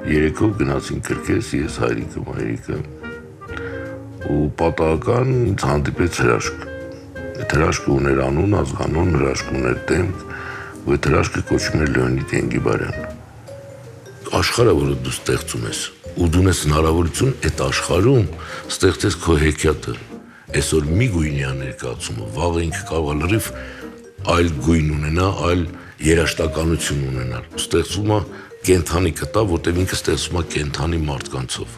Երեկով գնացին կրկես ես հայրիկը, մայրիկը ու պատահական ինձ հանդիպեց հրաշք։ Այդ հրաշքը ուներ անուն, ազգանուն, հրաշքը ուներ դեմք, ու այդ հրաշքը կոչվում էր Լեոնիդ Ենգիբարյան։ Աշխարհը, որը դու ստեղծում ես, ու դու ունես հնարավորություն այդ աշխարհում ստեղծես քո հեքիաթը։ Այսօր մի գույնի է ներկայացումը, վաղը ինքը կարող է լրիվ այլ գույն ունենա, այլ երաժշտականություն ունենալ։ Ստեղծվում է կենթանի կտա, որտեղ ինքը ստեղծվում է կենթանի մարդկանցով։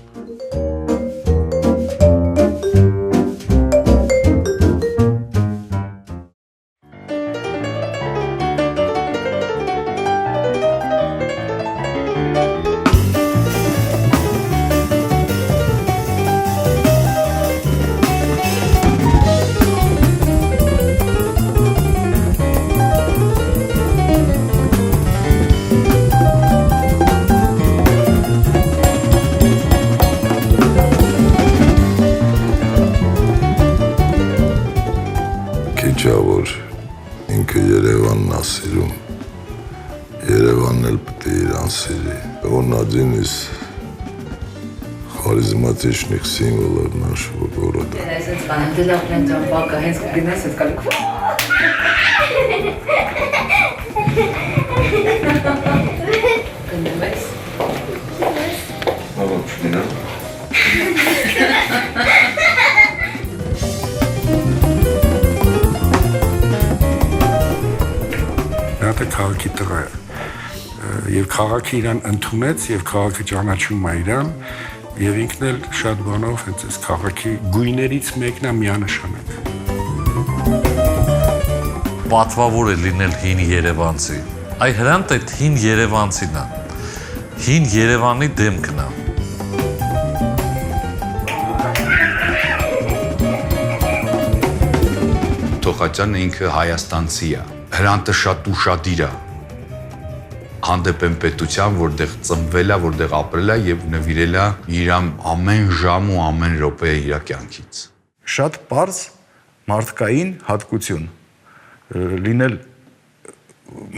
Որ ինքը Երևանն է սիրում, Երևանն էլ պետք է իրան սիրի։ Он один из харизматичных символов нашего города. Դա քաղաքի տղա է, եւ քաղաքը իրան ընդունեց եւ քաղաքը ճանաչում է իրան եւ ինքն էլ շատ բանով հենց այս քաղաքի գույներից մեկն է միանշանակ։ Պատվավոր է լինել հին երևանցի։ Այ հրանտ այդ հին երևանցին է։ Հին Երևանի դեմքն է։ Թոխաճյանը ինքը հայաստանցի է։ Հրանտը շատ ուշադիր է հանդեպ են պետության, որտեղ ծնվել է, որտեղ ապրել է եւ նվիրել է իր ամեն ժամ ու ամեն րոպե իր կյանքից։ Շատ པարզ մարդկային հատկություն լինել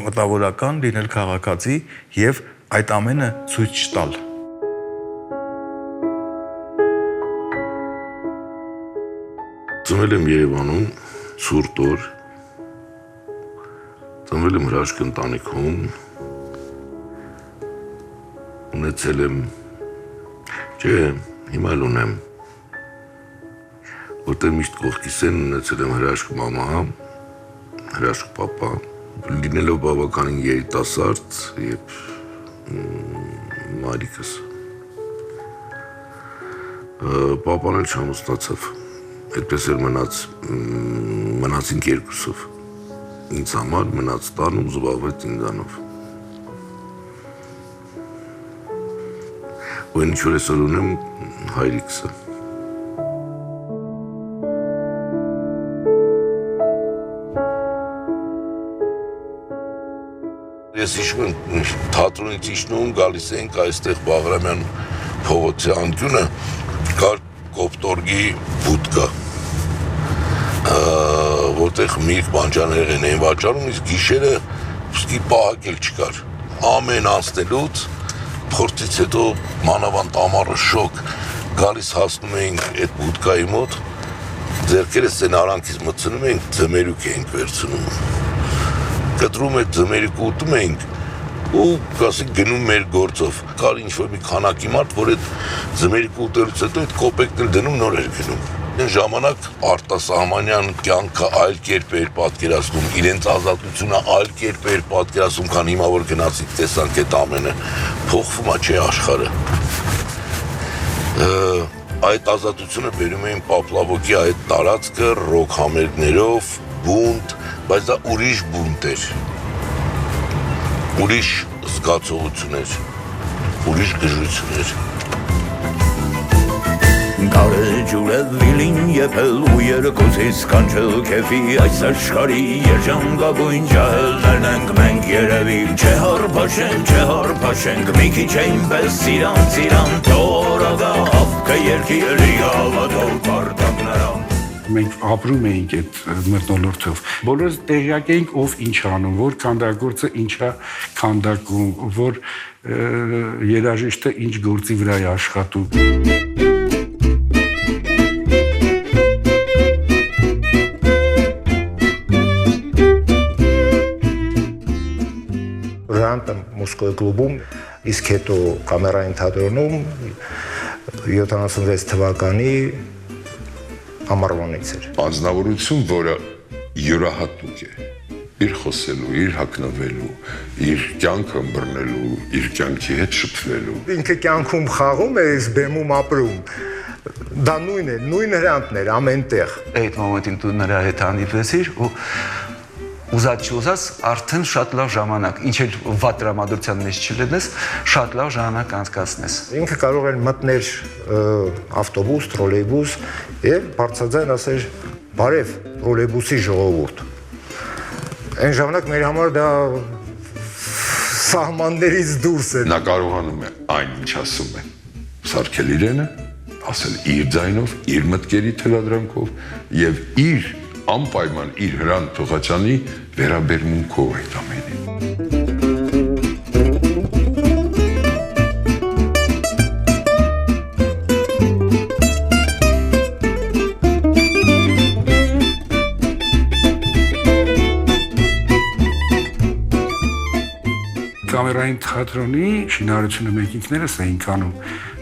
մտավորական, լինել քաղաքացի եւ այդ ամենը ցույց տալ։ Ծնվել եմ Երևանում, ցուրտ օր, ծնվել եմ հրաշք ընտանիքում, ունեցել եմ, չէ, հիմա էլ ունեմ, որտեղ միշտ կողքիս են ունեցել եմ հրաշք մամա, հրաշք պապա, լինելով բավականին երիտասարդ եւ մայրիկս։ Պապան էլ չամուսնացավ, այդպես էլ մնացինք երկուսով։ Ինձ համար մնաց տանում, զբաղվեց ինձանով։ Ու ինչ որ այսօր ունեմ հայրիկսը։ Ես հիշում եմ, թատրոնից իջնում, գալիս ենք այստեղ Բաղրամյան փողոցի անկյունը, կար կոպտորգի բուտկա, որտեղ միրգ բանջարեղեն էին վաճառում, իսկ գիշերը սկի պահակել չկար։ Ամեն անցնելուց, փորձից հետո մանավանդ ամառը շոկ, գալիս հասնում էինք այդ բուտկայի մոտ, ձեռքերս այն արանքից մտցնում էինք, ձմերուկ էինք վերցնում։ Կտրում այդ ձմերուկը ուտում էինք ու ասենք գնում մեր գործով։ Կար ինչ-որ մի քանակի մարդ, որ այդ ձմերուկը ուտելուց հետո այդ կոպեկն էլ դնում նոր էր գնում։ Այն ժամանակ արտասահմանյան կյանքը այլ կերպ էր պատկերացնում, իրենց ազատությունը այլ կերպ էր պատկերացնում, քան հիմա որ գնացիք տեսանք այդ ամենը, փոխվում է չէ աշխարհը։ Այդ ազատությունը բերում էին Պապլավոկի այդ տարածքը ռոք համերգներով, բունտ, բայց դա ուրիշ բունտ էր, ուրիշ զգացողություն էր, ուրիշ գժություն էր։ Կարել ջուրել վիլին եփել ու երկուսից կանչել քեֆի այս աշխարհի երջանկագույն ջահելներն ենք մենք երևի Չէ հարփաշենք մի քիչ այնպես ծիրան թորագա ավկը երկիրի հավատով պարտակներան Մենք ապրում էինք այդ մթնոլորտով։ Բոլորս տեղյակ էինք ով ինչ անում, որ քանդակագործը ինչա քանդակում, որ երաժիշտը ինչ գործի վրա է աշխատում։ Ռանտը Մոսկվայի կլուբում, իսկ հետո կամերային թատրոնում 76 թվականի ամառվանից էր։ Անձնավորություն, որը յուրահատուկ է, իր խոսելու, իր հագնվելու, իր կյանքը ըմբռնելու, իր կյանքի հետ շփվելու։ Ինքը կյանքում խաղում է, իսկ բեմում ապրում։ Դա նույն հրանտն էր ամենտեղ։ Այդ մոմենտին դու նրա հետ հանդիպեցիր ու ուզած չուզած արդեն շատ լավ ժամանակ, ինչ էլ վատ տրամադրության մեջ չլինես, շատ լավ ժամանակ անցկացնես։ Ինքը կարող էր մտներ ավտոբուս, տրոլեյբուս եւ բարձրաձայն ասեր բարև տրոլեյբուսի ժողովուրդ։ Այն ժամանակ մեր համար դա սահմաններից դուրս էր։ Նա կարողանում է այն, ինչ ասում է, սարքել իրենը, ասել իր ձայնով, իր մտքերի թելադրանքով եւ իր անպայման իր Հրանտ Թողաչյանի վերաբերմունքով այդ ամենին։ Կամերային թատրոնի շինարարությունը մենք ինքներս էինք անում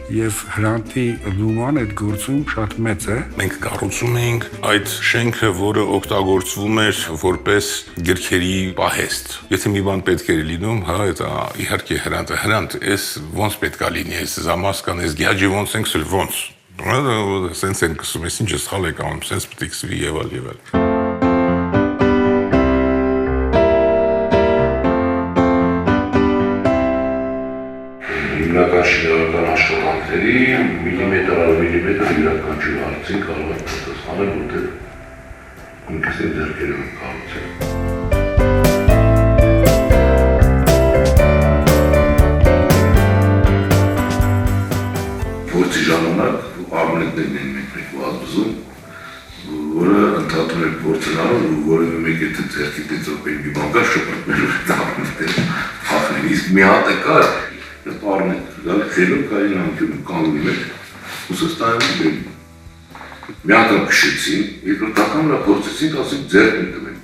եւ Հրանտի լուման այդ գործում շատ մեծ է։ Մենք կառուցում էինք այդ շենքը, որը օգտագործվում էր որպես գրքերի պահեստ։ Եթե մի բան պետք էր լինում, հա, դա իհարկե Հրանտ, էս ոնց պետքա լինի, էս զամասկան, էս գյաջի ոնց ենք սել ոնց։ Սենց են կսում, ես ինչ է սխալ եք անում, սենց պետք սվի եւ այլ։ Հիմնական շինարարական աշխատանքների միլիմետր առ միլիմետր յուրաքանչյուր հարցին կարող է պատասխանել, որտեղ ինքս է ձեռքերով են կառուցել։ Փորձի ժամանակ արմունկներն են մեկ վազբզում, որը ընդհատում է փորձնարով, որը մեկ եթե ձեռքի դեծով մի բան կա շփոթվելու հետ արմունկները փախնել, իսկ մի հատ է կար Պարնետ, դա խելում կային անկյունում կանունում էր, ուսստանում բերում։ Մի անգամ կշեցին, երկրորդական վրա փորձեցին, ասենք ձեռք են տվեն։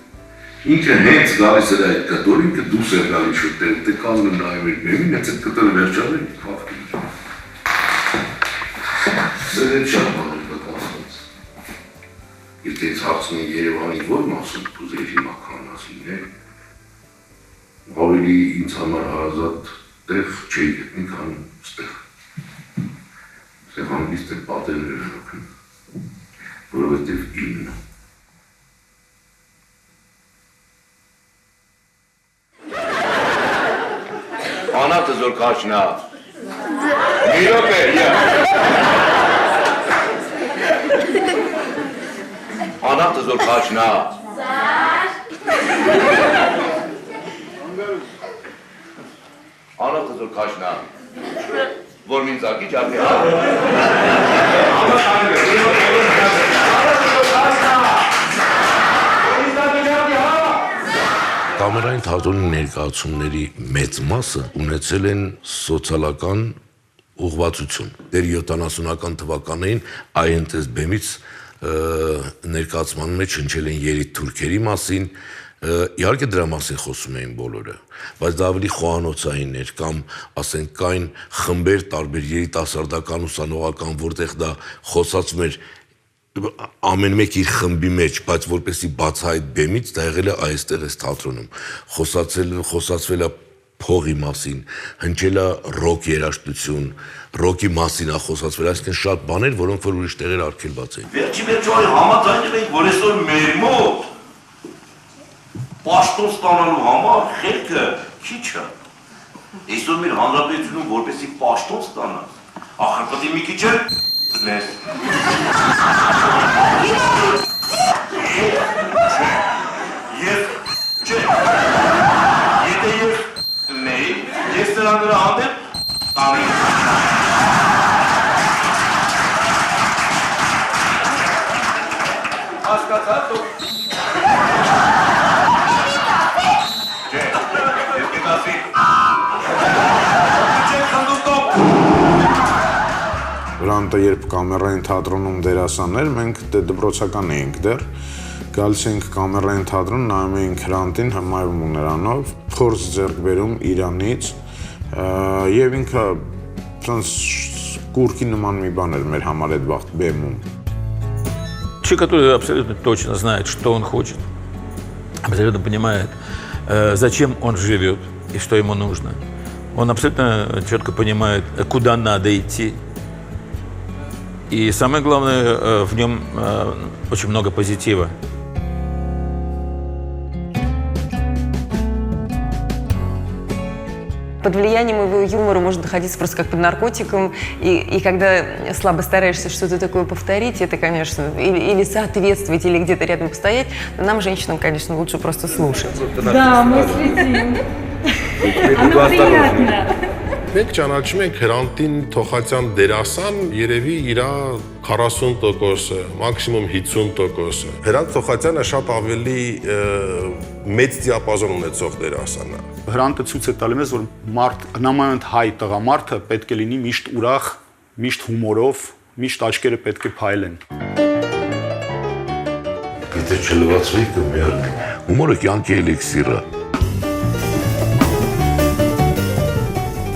Ինքը հենց գալիս էր այդ կտոր, ինքը դուս էր գալիս շուտել, դե կանունում նայում էր բեմին, հենց այդ կտորը վերջանում էր, փախկին էր։ Սեր էդ շատ բաներ կտասված։ Եթե ես հարցնում են Երևանի որ մասում կուզեի հիմա կանասին, ավելի ինձ համար հարազատ տեղ չէի գտնի քան ստեղ։ Ստեղանից տեղ պատերն էր շոքն, որովհետև իմն։ Անատը զոր կաչնա։ Միրոք է, Անատը զոր կաչնա։ Անատը զոր կաշնա, որ մինց ակի ճարդի Կամերային թատրոնի ներկայացումների մեծ մասը ունեցել են սոցիալական ուղղվածություն։ Դեր 70-ական թվականներին այնտես բեմից ներկայացման մեջ հնչել են երիտ թուրքերի մասին, իհարկե դրա մասին խոսում էին բոլորը, բայց դա ավելի խոհանոցային էր կամ ասենք կային խմբեր տարբեր երիտասարդական ուսանողական, որտեղ դա խոսացում էր ամեն մեկ իր խմբի մեջ, բայց որպեսի բացահայտ բեմից դա եղել է այստեղ էս թատրոնում, խոսացվել է փողի մասին, հնչել է ռոք երաժշտություն, ռոքի մասին է խոսացվել, այսինքն շատ բաներ, որոնք որ ուրիշ տեղեր արգելված էին։ Վերջի վերջո համաձայնել ենք, որ այսօր մեր մոտ պաշտոն ստանալու համար խելքը քիչ է։ Այսօր մեր հանրապետությունում որպեսի պաշտոն ստանա, ախր պետք է մի քիչ լսես։ Եթե ես լնեի, ես նրա հանդեպ տանի։ Հասկացա՞ր դուք։ Չէ, ես կտասի։ Չէ, խնդուստոպ։ Հրանտը երբ կամերային թատրոնում դերասաններ, մենք դպրոցական էինք դեռ, գալիս էինք կամերային թատրոն, նայում էինք Հրանտին հմայվում ու նրանով, փորձ ձեռք բերում Իրանից, եւ ինքը կուրկի նման մի բան էր մեր համար այդ վաղ բեմում։ Человек, который абсолютно точно знает, что он хочет, абсолютно понимает, зачем он живет и что ему нужно. Он абсолютно четко понимает, куда надо идти. И самое главное, в нем очень много позитива. Под влиянием его юмора можно находиться просто как под наркотиком, и когда слабо стараешься что-то такое повторить, это, конечно, или соответствовать, или где-то рядом постоять, но нам, женщинам, конечно, лучше просто слушать. Да, мы следим. Оно приятно. Մենք ճանաչում ենք Հրանտին Թոխացյան դերասան, երևի իր 40%-ը, մաքսիմում 50%-ը։ Հրանտ Թոխացյանը շատ ավելի մեծ դիապազոն ունեցող դերասան է։ Հրանտը ցույց է տալի մեզ, որ նմանդ հայ տղամարդը պետք է լինի միշտ ուրախ, միշտ հումորով, միշտ աչքերը պետք է փայլեն։ Եթե չլվացվի կմեռ, հումորը կյանքի էլիքսիրը։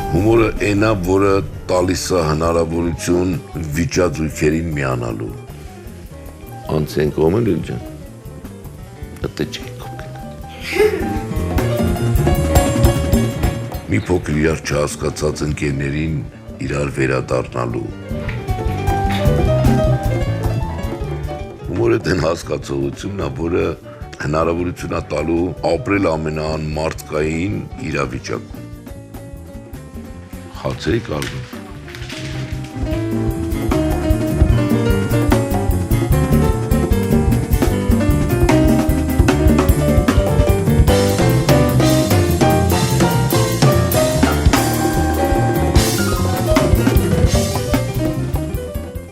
Հումորը այնա, որը տալիս է հնարավորություն վիճածույքերին միանալու։ Անցենք կողմել էլ ջան։ Դե չի կողմել։ Մի փոքր իրար չհասկացած ընկերներին իրար վերադառնալու։ Հումորը դեն հասկացողությունն է, որը հնարավորություն է տալու ապրել ամենաանմարդկային իրավիճակում։ Հացեի կարվում։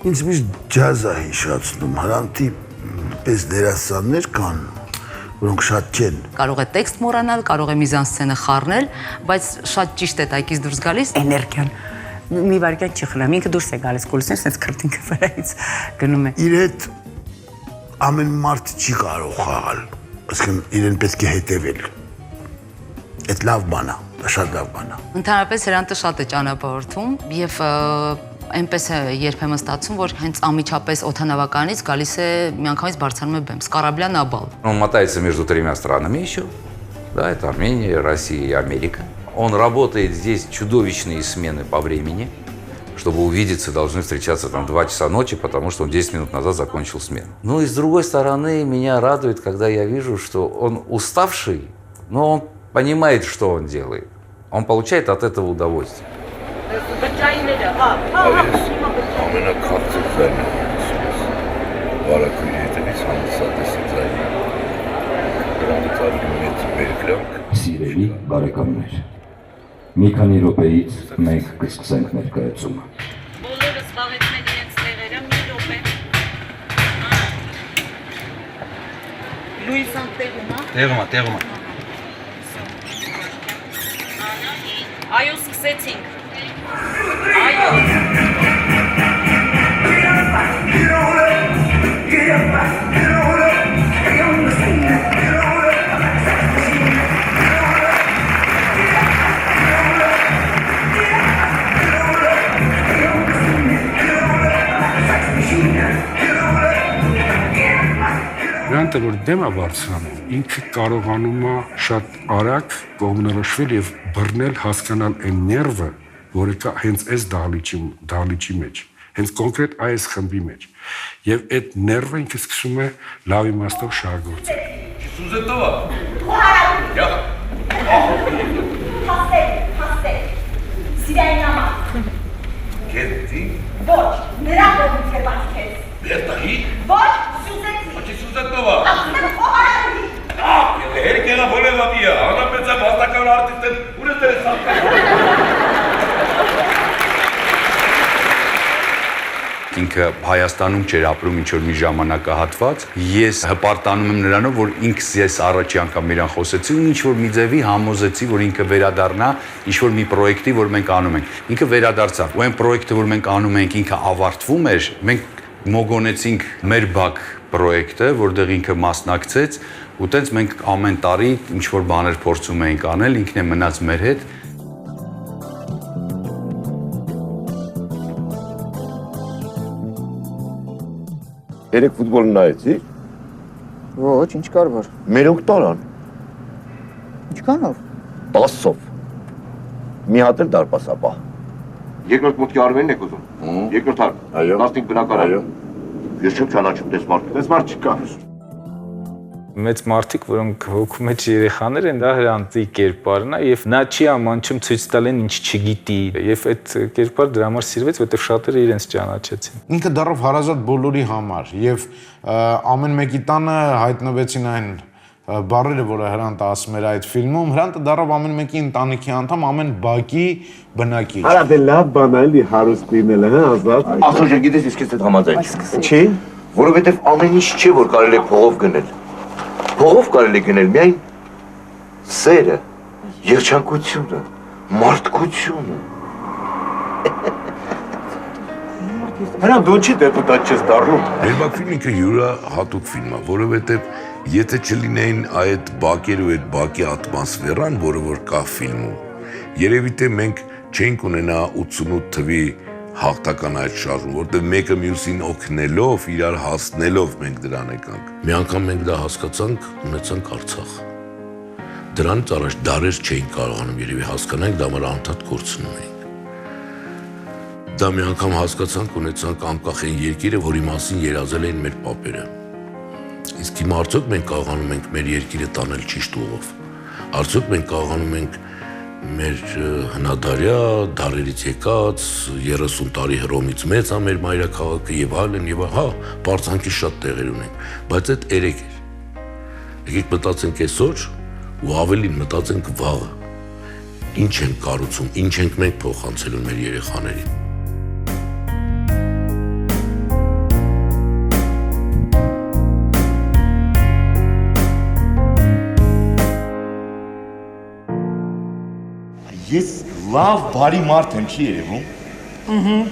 Ինձ միշտ ջազ է հիշացնում, Հրանտի պես դերասաններ կան, որոնք շատ չեն։ Կարող է տեքստ մոռանալ, կարող է միզանսցենը խառնել, բայց շատ ճիշտ է տակից դուրս գալիս էներգիան։ Մի վարքյան չի խլում, ինքը դուրս է գալիս կուլիսներ, sense քրտինքը վրայից գնում է։ Իր հետ ամեն մարդ չի կարող խաղալ, ասկան իրեն պետք է հետևել։ Այդ լավ բան է, դա շատ լավ բան է։ Ընդհանրապես Հրանտը շատ է ճանապարհորդում եւ այնպես է երբեմն ստացվում, որ հենց ամիջապես օդանավականից գալիս է միանգամից բարձրանում է բեմ, с корабля на бал։ Он мотается между тремя странами еще, да, это Армения, Россия и Америка. Он работает здесь чудовищные смены по времени. Чтобы увидеться, должны встречаться там 2 часа ночи, потому что он 10 минут назад закончил смену. Ну и с другой стороны, меня радует, когда я вижу, что он уставший, но он понимает, что он делает. Он получает от этого удовольствие. Ամենակարծիքներն եմ ասում, վարակույրի հետևից հանդիսատեսի ձայնը, դրանից ավելի մեծ բերկրանք։ Սիրելի բարեկամներ, մի քանի րոպեից մենք կսկսենք ներկայացումը։ Բոլորը զբաղեցնեն իրենց տեղերը, մի րոպե։ Լուիսան տեղում է։ Տեղում է։ Այո, սկսեցինք։ Այո։ Հրանտը որ դեմ է բարձրանում, ինքը կարողանում է շատ արագ կողմնորոշվել եւ բռնել, հասկանալ այն ներվը, որը կա հենց այս դահլիճի մեջ, հենց կոնկրետ այս խմբի մեջ։ Եվ այդ ներվը ինքը սկսում է լավ իմաստով շահագործել։ Սուզետովա։ Հասել։ Սիրային համար։ Կետի։ Ոչ, նրա կողմից Բերտայի։ Ոչ, Սյուզեթի։ Ոչ, Սյուզեթնովա։ Ասում եմ խոհարանի։ Հերկելա բոլևավիա, հանրապետության վաստակավոր արտիստեն ուր է Ինքը Հայաստանում չէր ապրում ինչ-որ մի ժամանակահատված, ես հպարտանում եմ նրանով, որ ինքս ես առաջի անգամ իրան խոսեցի ու ինչ-որ մի ձևի համոզեցի, որ ինքը վերադառնա ինչ-որ մի պրոյեկտի, որ մենք անում ենք։ Ինքը վերադարձավ, ու այն պրոյեկտը, որ մենք անում ենք, ինքը ավարտվում էր, մենք մոգոնեցինք մեր բակ պրոյեկտը, որտեղ ինքը մասնակցեց, ու տենց մենք ամեն տարի ինչ-որ բաներ փորձում էինք անել, ինքն է մնաց մեր հետ։ Երեք ֆուտբոլ նայեցի։ Ոչ, ինչ կարևոր։ Մերոնք տարան։ Ինչքանով։ 10-ով։ Մի հատ էլ դարպասապա։ Երկրորդ մուտքի արվելն եք ուզում։ Երկրորդ արվ։ Այո։ 15 բնակարան։ Այո։ Ես չեմ ճանաչում տեսմարտ։ Տեսմարտ չկա։ Մեծ մարդիկ, որոնք հոգու մեջ երեխաներ են, դա Հրանտի կերպարն է եւ նա չի ամանչում ցույց տալ են ինչ չգիտի եւ այդ կերպարը դրա համար սիրվեց, որտեղ շատերը իրենց ճանաչեցին։ Ինքը դեռ հարազատ բոլորի համար եւ ամեն մեկի տանը հայտնվեցին այն բառերը, որը Հրանտը ասում էր այդ ֆիլմում, Հրանտը դառավ ամեն մեկի ընտանիքի անդամ, ամեն բակի բնակիչ։ Արա դե լավ բան է լի հարուստ լինելը, հա, ազատ։ Ասոջը գիտես իսկ այդ համաձայն։ Չի, որովհետեւ ամեն ինչ չի որ կարելի է փողով գնել։ Փողով կարելի է գնել միայն սերը, երջանկությունը, մարդկությունը։ Հրամ դու չի դեպուտատ չես դառնում։ Ներբակ ֆիլմը յուրա հատուկ ֆիլմ է, որովհետև եթե չլինեին այդ բակերը ու այդ բակի ատմոսֆերան, որը որ կա ֆիլմում, երևի թե մենք չենք ունենա 88 թվի հաղթական այդ շարժում, որտեղ մեկը մյուսին օգնելով, իրար հասնելով մենք դրան եկանք։ Մի անգամ մենք դա հասկացանք, ունեցանք Արցախ։ Դրանից առաջ դարեր չէինք կարողանում երևի հասկանանք, դա մեր անդադ կորցնում էինք։ Դա մի անգամ հասկացանք, ունեցանք անկախ այն երկիրը, որի մասին երազել էին մեր պապերը։ Իսկ հիմա արդյոք մենք կարողանում ենք մեր երկիրը տանել ճիշտ ուղով։ Արդյոք մենք կարողանում ենք մեր հնադարյա, դարերից եկած, 30 տարի Հռոմից մեծ է մեր մայրաքաղաքը եւ այլն եւ հա, բարձանքի շատ տեղեր ունենք, բայց այդ երեք էր։ Եկեք մտածենք այսօր ու ավելին մտածենք վաղը։ Ինչ ենք կառուցում, ինչ ենք մենք փոխանցելու մեր երեխաներին։ Ես լավ բարի մարդ եմ, չի երևում։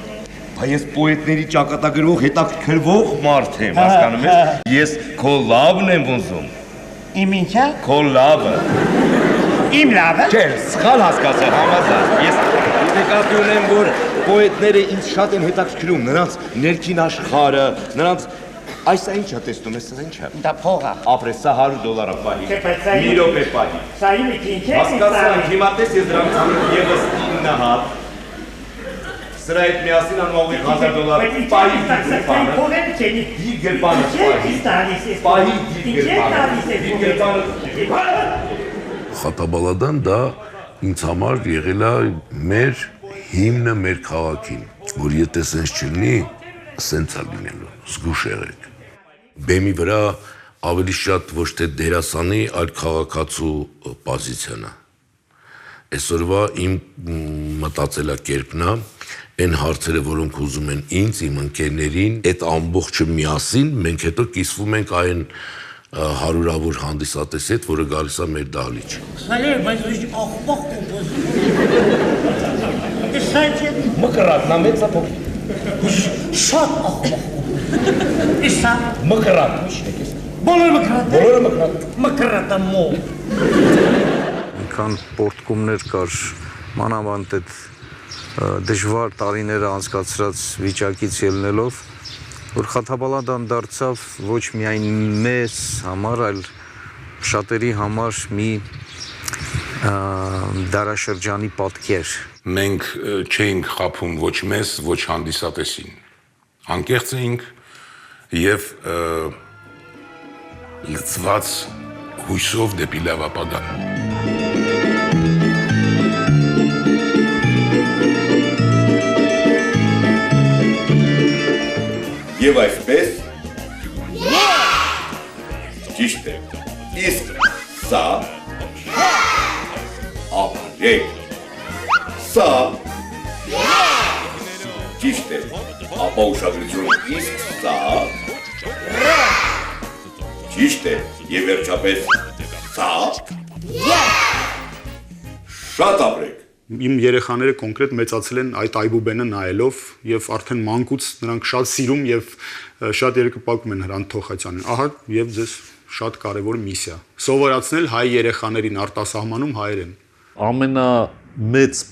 Բայց ես պոետների ճակատագրվող հետաքրքրվող մարդ եմ, հասկանում ես։ Ես քո լավն եմ ուզում։ Իմ ինչա։ Քո լավը։ Իմ լավը։ Չէ, սխալ հասկացա, համազատ։ Ես նկատի ունեմ, որ պոետները ինձ շատ են հետաքրքրում, նրանց ներքին աշխարհը, նրանց Այս ինչ է տեսնում ես, սա ինչ է։ Դա փող է։ Ապրես, սա 100 $-ը պահի։ Մի րոպե պահի։ Սա իմը ինչ է։ Հասկացանք, հիմա տես ես դրանց անում եւս 9 հատ։ Սրա հետ միասին անում ավելի 1000 $։ Պահի դիգրպանը։ Փողերը չեն։ Դիգրպանը պահի։ Պահի դիգրպանը։ Խաթաբալադան դա ինձ համար եղել է մեր հիմնը մեր քաղաքին, որ եթե սենց չլինի, սենց է լինելու, զգուշ եղեք։ Բեմի վրա ավելի շատ ոչ թե դերասանի, այլ քաղաքացու պոզիցիան է։ Այսօրվա իմ մտածելակերպն է, այն հարցերը, որոնք ուզում են ինձ, իմ ընկերներին, այդ ամբողջը միասին, մենք հետո կիսվում ենք այն հարյուրավոր հանդիսատեսի հետ, որը գալիս է մեր դահլիճ։ Սալեր, բայց ոչ աղբակ կոպոզ։ Ես սա չէ։ Մկրատն է մեծ է փոքր։ Շատ աղբակ կոպոզ։ Ես սա։ Մկրատ, միշտ ես։ Բոլորը մկրատ։ Բոլորը մկրատ։ Մկրատը մո։ Ինքան պորտկումներ կար, մանավանդ այդ դժվար տարիները անցկացրած վիճակից ելնելով, որ Խաթաբալադան դարձավ ոչ միայն մեզ համար, այլ շատերի համար մի դարաշրջանի պատկեր։ Մենք չէինք խափում ոչ մեզ, ոչ հանդիսատեսին։ Անկեղծ էինք եւ լցված հույսով դեպի լավ ապագա։ Եվ այսպես ճիշտ է։ Իսկ սա ապրեք։ Սա ճիշտ է։ Ապա ուշադրություն, իսկ սա ճիշտ է։ Եվ վերջապես սա շատ ապրեք։ Իմ երեխաները կոնկրետ մեծացել են այդ այբուբենը նայելով եւ արդեն մանկուց նրանք շատ սիրում եւ շատ երկրպագում են Հրանտ Թոխացյանին։ Ահա եւ ձեզ շատ կարեւոր միսիա։ Սովորացնել հայ երեխաներին արտասահմանում հայերեն։ Ամենամեծ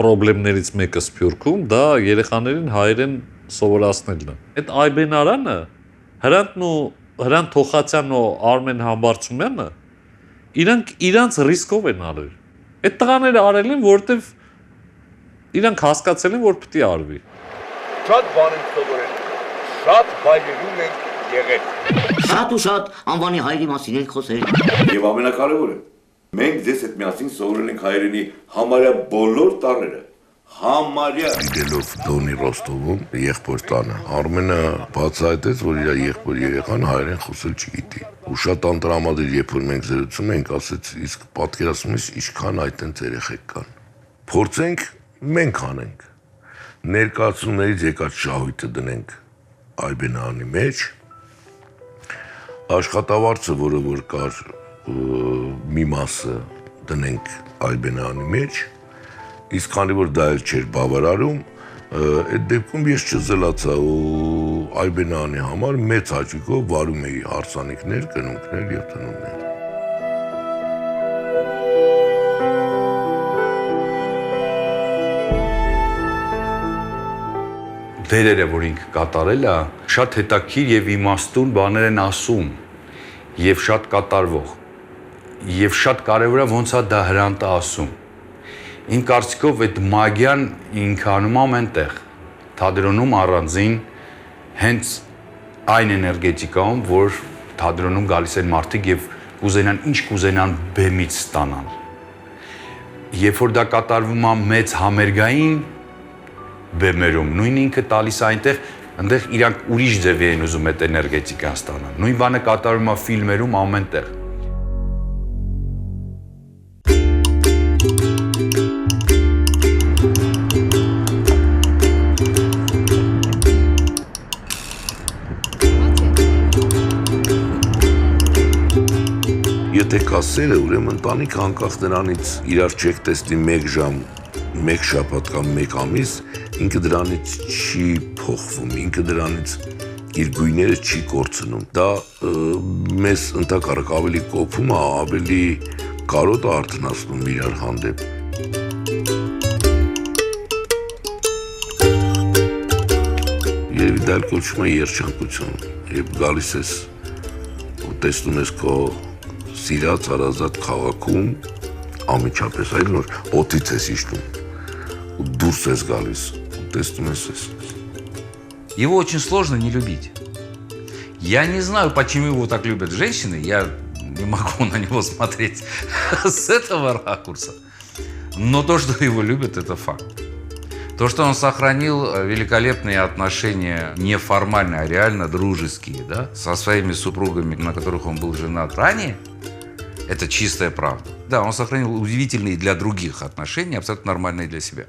խնդիրներից մեկը Սփյուռքում դա երեխաներին հայերեն սովորացնելն է։ Այդ այբենարանը Հրանտ Թոխացյանն ու Արմեն Համբարձումյանը իրանք ռիսկով են արել։ Այդ տղաները արել են, որովհետև իրանք հասկացել են, որ պետք է արվի։ Շատ բան ենք սովորել, շատ վայրերում ենք եղել։ Շատ ու շատ անվանի հայերի մասին ենք խոսել։ Եվ ամենակարևորը, մենք ձեզ հետ միասին սովորել ենք հայերենի համարյա բոլոր տառերը։ Համարյա։ Գելով Դոնի Ռոստովում եղբոր տանը, Արմենը բացահայտեց, որ իր եղբոր երեխան հայերեն խոսել չգիտի։ Ու շատ անտրամադիր, երբ որ մենք զրուցում ենք, ասեց, իսկ պատկերացնում ես ինչքան այդտենց երեխեք կան։ Փորձենք մենք անենք։ Ներկայացումներից եկած շահույթը դնենք այբենանի մեջ։ Աշխատավարձը, որը որ կար մի մասը դնենք այբենանի մեջ։ Իսկ քանի որ դա էլ չէր բավարարում, այդ դեպքում ես չզլացա ու այբենանի համար մեծ հաճույքով վարում էի հարսանիքներ, կնունքներ եւ տնումներ։ Դերերը, որ ինքը կատարել է, շատ հետաքրքիր եւ իմաստուն բաներ են ասում եւ շատ կատարվող։ Եվ շատ կարեւոր է ոնց է դա Հրանտը ասում։ Իմ կարծիքով այդ մագիան ինքը անում ամենտեղ, թատրոնում առանձին հենց այն էներգետիկայում, որ թատրոնում գալիս են մարդիկ եւ կուզենան ինչ կուզենան բեմից ստանալ։ Երբ որ դա կատարվում է մեծ համերգային բեմերում, նույն ինքը տալիս այնտեղ, այնտեղ իրանք ուրիշ ձևի են ուզում այդ էներգետիկան ստանալ։ Նույն բանը կատարվում է ֆիլմերում ամենտեղ։ Եթե կասերը, ուրեմն տանիք անկախ նրանից իրար չեք տեսնի մեկ ժամ, մեկ շաբաթ կամ մեկ ամիս, ինքը դրանից չի փոխվում, ինքը դրանից իր գույները չի կորցնում։ Դա մեզ ընդհակառակ ավելի կոփում է, ավելի կարոտ է արթնացնում իրար հանդեպ։ Երևի դա կոչվում է երջանկություն, երբ գալիս ես ու տեսնում ես քո սիրած հարազատ քաղաքում ամիջապես այլ նոր օդից ես իջնում ու դուրս ես գալիս ու տեսնում ես ես։ Его очень сложно не любить. Я не знаю, почему его так любят женщины, я не могу на него смотреть с этого ракурса. Но то, что его любят, это факт. То, что он сохранил великолепные отношения, не формальные, а реально дружеские, да, со своими супругами, на которых он был женат ранее, это чистая правда. Да, он сохранил удивительные для других отношения, абсолютно нормальные для себя.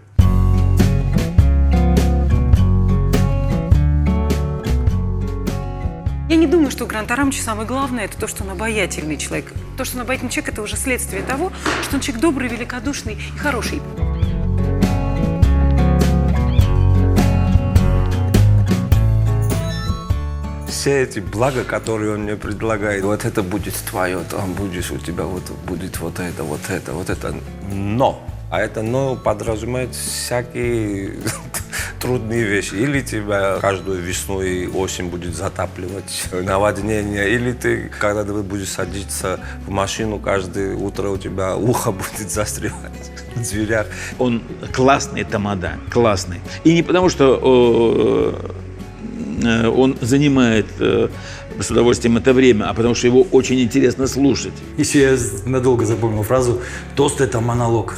Я не думаю, что у Гранта Арамовича самое главное – это то, что он обаятельный человек. То, что он обаятельный человек – это уже следствие того, что он человек добрый, великодушный и хороший. Все эти блага, которые он мне предлагает, вот это будет твое, там будешь, у тебя вот будет вот это. Но. А это «но» подразумевает всякие трудные вещи. Или тебя каждую весну и осень будет затапливать наводнение, или ты, когда ты будешь садиться в машину, каждое утро у тебя ухо будет застревать в дверях. Он классный тамада, классный. И не потому, что он занимает с удовольствием это время, а потому что его очень интересно слушать. Еще я надолго запомнил фразу «тост – это монолог».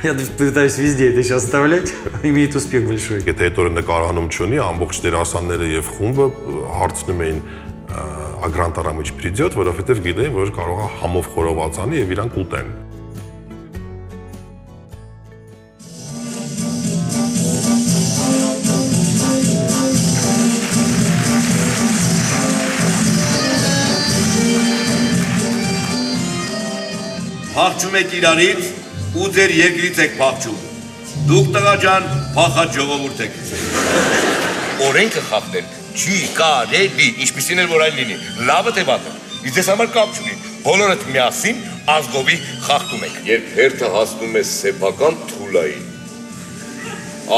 Я пытаюсь везде это сейчас оставлять, имеет успех большой. Եթե այդ օրը նկարահանում չունի, ամբողջ դերասանները եւ խումբը հարցնում էին Ագրանտարամիչ Պրիդյոտ, որովհետեւ գիտեին, որ կարող է համով խորոված անի եւ իրան կուտեն։ Փախչում եք իրարից ու ձեր երկրից եք փախչում։ Դուք տղա ջան, փախած ժողովուրդ եք։ Օրենքը խախտել չի կարելի, ինչպիսին էլ որ այն լինի։ Լավը թե վատը։ Իսկ ձեզ համար կապ չունի։ Բոլորդ միասին ազգովի խախտում եք։ Երբ հերթը հասնում է սեփական թուլային,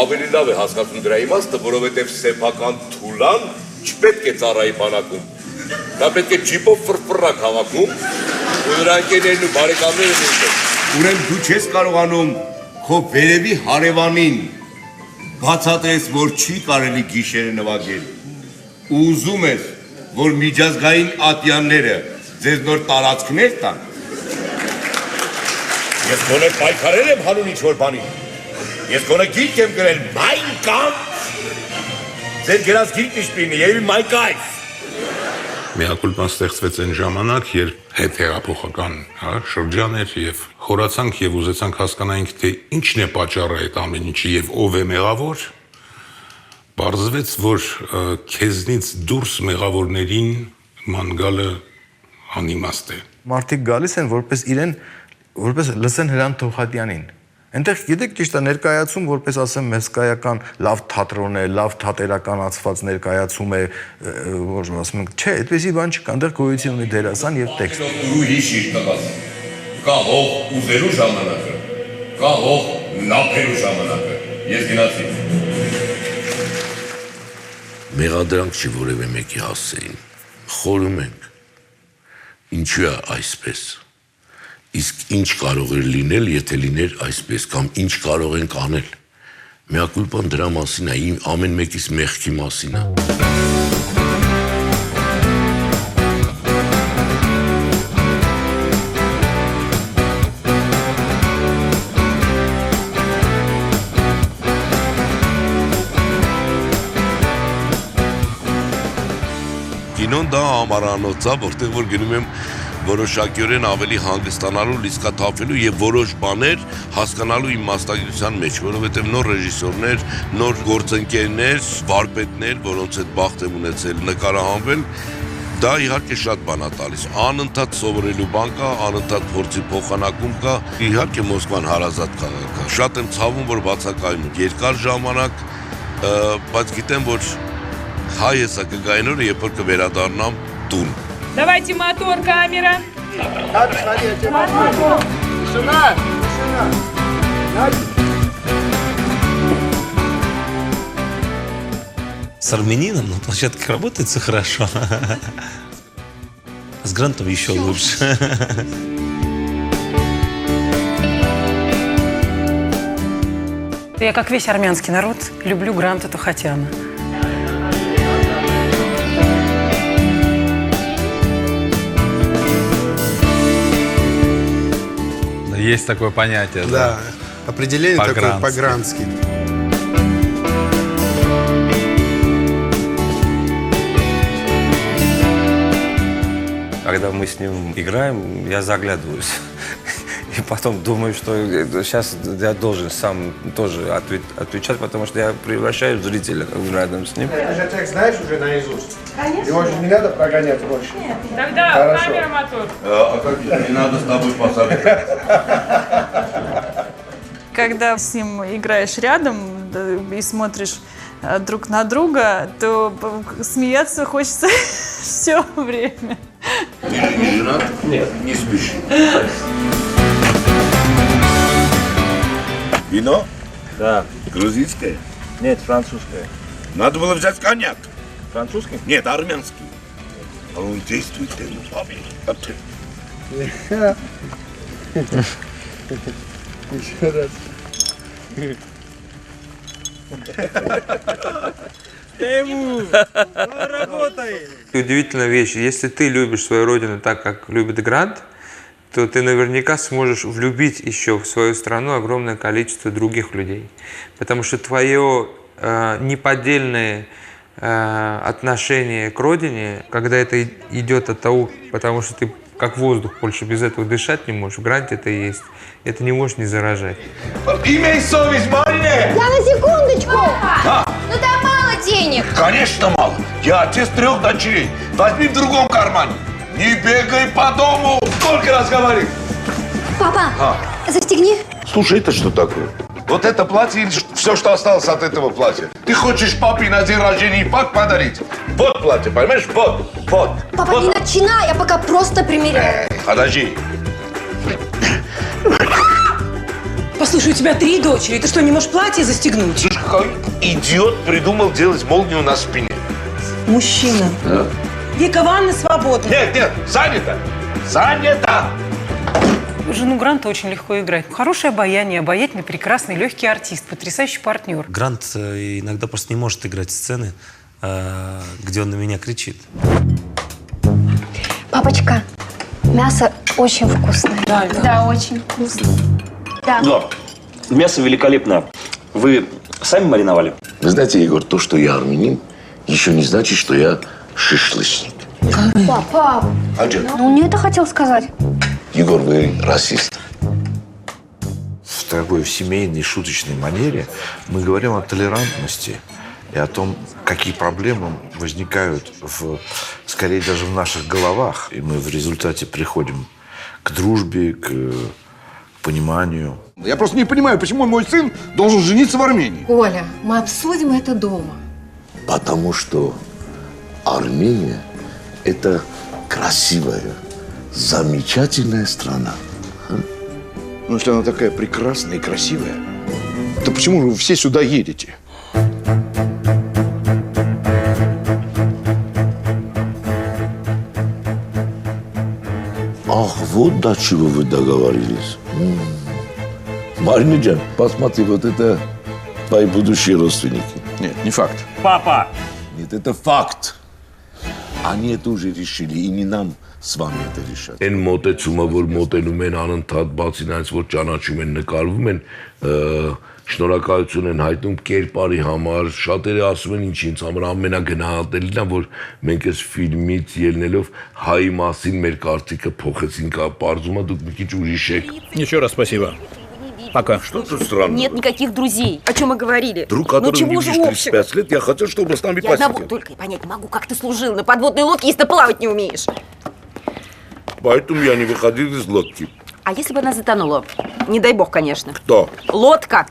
ավելի լավ է հասկացում դրա իմաստը, որովհետև սեփական թուլան չպետք է ծառայի բանակում։ Դա պետք է ջիպով ֆրֆռակ հավաքում ու նրա ընկերներն ու բարեկամները նույնպես։ Ուրեմն դու չես կարողանում քո վերևի հարևանին բացատրես, որ չի կարելի գիշերը նվագել։ Ու ուզում ես, որ միջազգային ատյանները ձեզ նոր տարածքներ տան։ Ես գոնե պայքարել եմ հանուն ինչ-որ բանի։ Ես գոնե գիրք եմ գրել Mein Kampf։ Ձեր գրած գիրքն ինչ պինի, երևի My Kampf։ Միակուլպան ստեղծվեց այն ժամանակ, երբ հետհեղափոխական շրջան էր եւ խորացանք եւ ուզեցանք հասկանանք, թե ինչն է պատճառը այդ ամեն ինչի եւ ով է մեղավոր։ Պարզվեց, որ քեզնից դուրս մեղավորներին մանգալը անիմաստ է։ Մարդիկ գալիս են որպես լսեն Հրանտ Թովխատյանին։ Այնտեղ գիտեք ճիշտ է ներկայացում, որպես ասեմ, հսկայական լավ թատրոն է, լավ թատերականացված ներկայացում է, որ ասում ենք, չէ, այդպեսի բան չկա, այնտեղ գոյություն ունի դերասան եւ տեքստ։ Ու հիշիր տղաս։ Կա հող ուզելու ժամանակը, կա հող նապելու ժամանակը։ Ես գնացի։ Մեղադրանք չի որևէ մեկի հասցեին։ Խորում ենք։ Ինչու է այսպես։ Իսկ ինչ կարող էր լինել, եթե լիներ այսպես, կամ ինչ կարող ենք անել։ Միակուլպան դրա մասին է, իմ ամեն մեկիս մեղքի մասին է։ Կինոն դա ամարանոց է, որտեղ որ գնում եմ որոշակիորեն ավելի հանգստանալու, լիցքաթափվելու եւ որոշ բաներ հասկանալու իմ մասնագիտության մեջ, որովհետեւ նոր ռեժիսորներ, նոր գործընկերներ, վարպետներ, որոնց հետ բախտ եմ ունեցել նկարահանվել, դա իհարկե շատ բան է տալիս։ Անընդհատ սովորելու բան կա, անընդհատ փորձի փոխանակում կա, իհարկե Մոսկվան հարազատ քաղաք է։ Շատ եմ ցավում, որ բացակայում է երկար ժամանակ, բայց գիտեմ, որ հայ հեսա կգային օրը, երբ որ կվերադառնամ տուն։ Давайте мотор, камера. Тишина! С армянином на площадке работается хорошо. С Грантом еще лучше. Я, как весь армянский народ, люблю Гранта Тохатяна. Есть такое понятие, да? Определение такое по-грански. Когда мы с ним играем, я заглядываюсь. И потом думаю, что сейчас я должен сам тоже отвечать, потому что я превращаюсь в зрителя рядом с ним. Ты же текст знаешь уже наизусть? Конечно. Его же не надо прогонять больше. Нет. Тогда хорошо. Камера, мотор. А как не надо с тобой посоветовать? Когда с ним играешь рядом и смотришь друг на друга, то смеяться хочется все время. Ты же не женат? Нет. Не спишь. Вино? Да. Грузинское? Нет, французское. Надо было взять коньяк. Французский? Нет, армянский. А он действует, папе. Еще раз. Удивительная вещь. Если ты любишь свою родину так, как любит Грант, то ты наверняка сможешь влюбить еще в свою страну огромное количество других людей. Потому что твое неподдельное отношение к родине, когда это идет от того, потому что ты как воздух, больше без этого дышать не можешь, в гранте это есть, это не можешь не заражать. Имей совесть, Марине! Я на секундочку! А? Ну там мало денег! Конечно мало. Я отец 3 дочерей. Возьми в другом кармане. Не бегай по дому. Сколько раз говорил? Папа, застегни. Слушай, это что такое? Вот это платье или все, что осталось от этого платья? Ты хочешь папе на день рождения пак подарить? Вот платье, понимаешь? Вот. Папа, вот. не начинай, я пока просто примеряю. Подожди. Послушай, у тебя 3 дочери. Ты что, не можешь платье застегнуть? Слушай, какой идиот придумал делать молнию на спине. Мужчина. Да? Вика, ванна свободна. Нет, занято. Занято. Жену Гранта очень легко играть. Хорошее обаяние, обаятельный, прекрасный, легкий артист, потрясающий партнер. Грант иногда просто не может играть сцены, где он на меня кричит. Папочка, мясо очень вкусное. Да, очень вкусное. Да. Мясо великолепно. Вы сами мариновали? Вы знаете, Егор, то, что я армянин, еще не значит, что я шашлычник. Папа, ну не это хотел сказать. Егор, вы расист. В такой семейной, шуточной манере мы говорим о толерантности и о том, какие проблемы возникают, скорее даже в наших головах. И мы в результате приходим к дружбе, к пониманию. Я просто не понимаю, почему мой сын должен жениться в Армении. Коля, мы обсудим это дома. Потому что Армения – это красивая, замечательная страна. Ну, если она такая прекрасная и красивая, то почему вы все сюда едете? Ах, вот до чего вы договорились. Маринаджан, посмотри, вот это твои будущие родственники. Нет, не факт. Папа! Нет, это факт. Они это уже решили, и не нам с вами это решать. Այն մոտեցումը, որ մոտենում են անընդհատ բացի նրանց, որ ճանաչում են, նկարվում են, շնորհակալություն են հայտնում կերպարի համար, շատերը ասում են ինչ ինձ համար ամենագնահատելին է, որ մենք այս ֆիլմից ելնելով հայի մասին մեր կարծիքը փոխեցինք, պարզում է դուք մի քիչ ուրիշ եք։ Еще раз спасибо. Пока. Что тут странно? Нет никаких друзей. О чем мы говорили? Друг, который чего не же видишь общего? 35 лет, я хотел, чтобы с нами Я одного посидел. только и понять не могу, как ты служил на подводной лодке, если ты плавать не умеешь. Поэтому я не выходил из лодки. А если бы она затонула? Не дай бог, конечно. Кто? Лодка.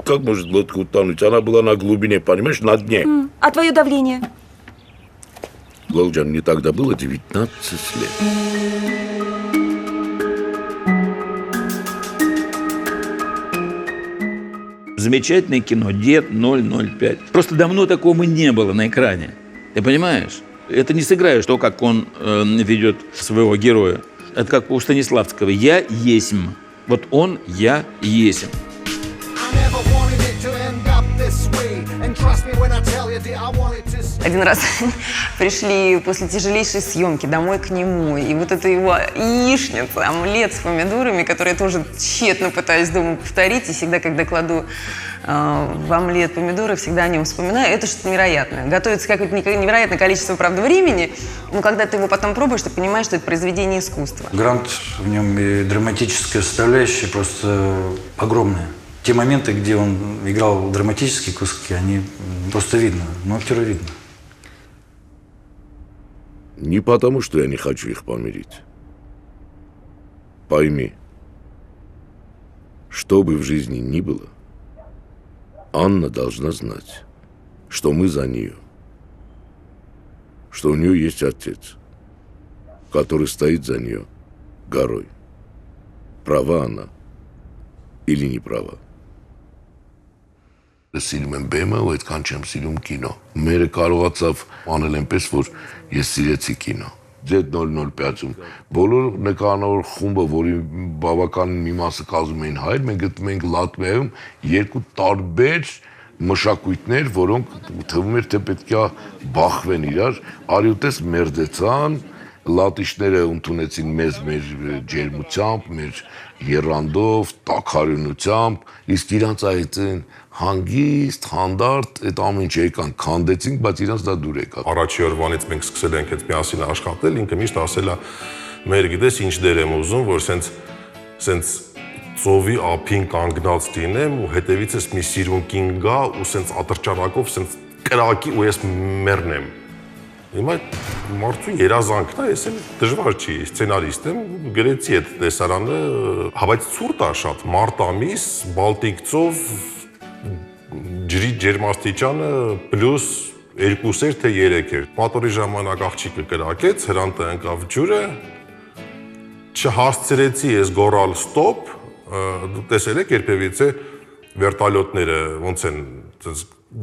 Как может лодка утонуть? Она была на глубине, понимаешь, на дне. А твое давление? Володян, мне тогда было 19 лет. Замечательное кино «Дед 005». Просто давно такого не было на экране. Ты понимаешь? Это не сыграешь то, как он ведет своего героя. Это как у Станиславского. «Я есмь». Вот он «Я есмь». Один раз пришли после тяжелейшей съемки домой к нему, и вот это его яичница, омлет с помидорами, который я тоже тщетно пытаюсь дома повторить, и всегда, когда кладу в омлет помидоры, всегда о нем вспоминаю. Это что-то невероятное. Готовится какое-то невероятное количество, правда, времени, но когда ты его потом пробуешь, ты понимаешь, что это произведение искусства. Грант, в нем и драматическая составляющая просто огромная. Те моменты, где он играл драматические куски, они просто видно, ну, актера видно. Не потому, что я не хочу их помирить. Пойми, что бы в жизни ни было, Анна должна знать, что мы за нее, что у нее есть отец, который стоит за нее горой. Права она или не права. Սիրում եմ բեմը, ու այդքան չեմ սիրում կինո։ Մերը կարողացավ անել այնպես, որ ես սիրեցի կինո։ Ձեդ 005-ում բոլոր նկարահանող խումբը, որի բավական մի մասը կազմում էին հայեր, մենք գտնում ենք Լատվիայում երկու տարբեր մշակույթներ, որոնք թվում էր թե պետք է բախվեն իրար, արյուտես մերձեցան, լատիշները ընդունեցին մեզ մեր ջերմությամբ, մեր եռանդով, տաքարյունությամբ, իսկ իրանց այդին հանգիստ, հանդարտ, այդ ամեն ինչ եկան, քանդեցինք, բայց իրանց դա դուր եկավ։ Առաջի օրվանից մենք սկսել ենք այդ միասին աշխատել, ինքը միշտ ասել է, մեր գիտես ինչ դեր եմ ուզում, որ սենց ծովի ափին կանգնած դինեմ ու հետևիցս մի սիրունքին գա ու սենց ատրճանակով սենց կրակի ու ես մեռնեմ։ Հիմա մարդու երազանքն է, ես եմ դժվար չի, սցենարիստ եմ, գրեցի այդ տեսարանը, բայց ցուրտ է շատ, մարտ ամիս, Բալտիկ ծով, ջրի ջերմաստիճանը պլյուս 2 էր թե 3 էր։ Մատորի ժամանակ աղջիկը կրակեց, հրանտը ընկավ ջուրը, չհասցրեցի ես գոռալ ստոպ, դու տեսել եք երբևիցե վերտալյոտները ոնց են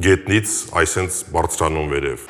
գետնից այսենց բարձրանում վերև։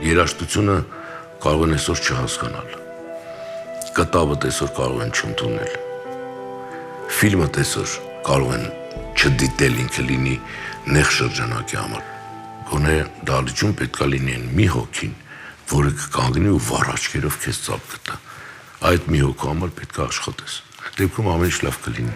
Երաժշտությունը կարող են այսօր չհասկանալ, կտավը այսօր կարող են չընդունել, ֆիլմը այսօր կարող են չդիտել, ինքը լինի նեղ շրջանակի համար, գոնե դահլիճում պետք է լինի մի հոգին, որը կկանգնի ու վառ աչքերով քեզ ծափ կտա, այդ մի հոգու համար պետք է աշխատես, դեպքում ամեն ինչ լավ կլինի։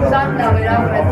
Շատ լավ էր,